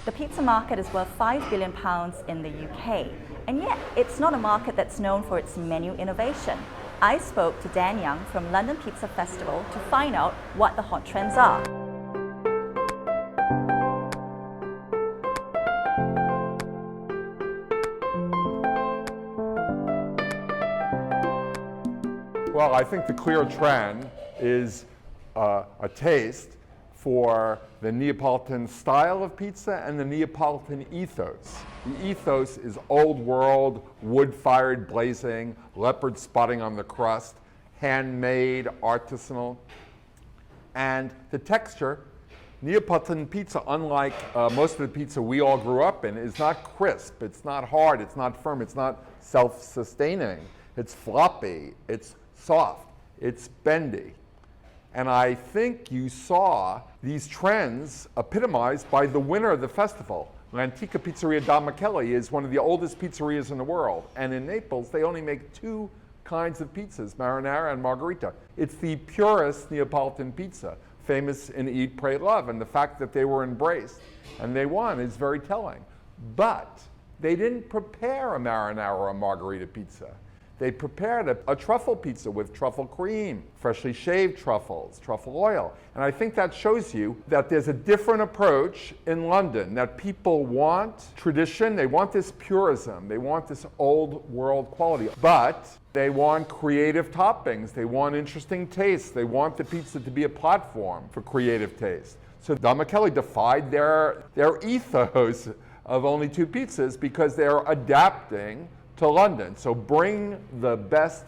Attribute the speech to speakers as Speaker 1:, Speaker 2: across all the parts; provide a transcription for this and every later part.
Speaker 1: The pizza market is worth £5 billion in the UK, and yet it's not a market that's known for its menu innovation. I spoke to Dan Young from London Pizza Festival to find out what the hot trends are.
Speaker 2: Well, I think the clear trend is a taste for the Neapolitan style of pizza and the Neapolitan ethos. The ethos is old world, wood-fired blazing, leopard spotting on the crust, handmade, artisanal. And the texture, Neapolitan pizza, unlike most of the pizza we all grew up in, is not crisp, it's not hard, it's not firm, it's not self-sustaining. It's floppy, it's soft, it's bendy. And I think you saw these trends epitomized by the winner of the festival. L'Antica Pizzeria Da Michele is one of the oldest pizzerias in the world. And in Naples, they only make two kinds of pizzas, marinara and margherita. It's the purest Neapolitan pizza, famous in Eat, Pray, Love. And the fact that they were embraced and they won is very telling. But they didn't prepare a marinara or a margherita pizza. They prepared a truffle pizza with truffle cream, freshly shaved truffles, truffle oil. And I think that shows you that there's a different approach in London, that people want tradition, they want this purism, they want this old world quality, but they want creative toppings, they want interesting tastes, they want the pizza to be a platform for creative taste. So Da Michele defied their ethos of only two pizzas because they're adapting to London. So bring the best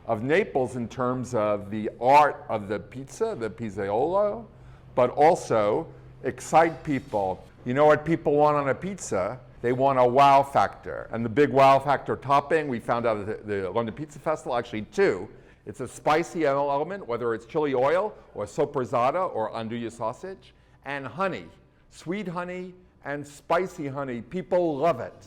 Speaker 2: of Naples in terms of the art of the pizza, the pizzaiolo, but also excite people. You know what people want on a pizza? They want a wow factor. And the big wow factor topping, we found out at the London Pizza Festival, actually two. It's a spicy element, whether it's chili oil or soppressata or andouille sausage, and honey, sweet honey and spicy honey. People love it.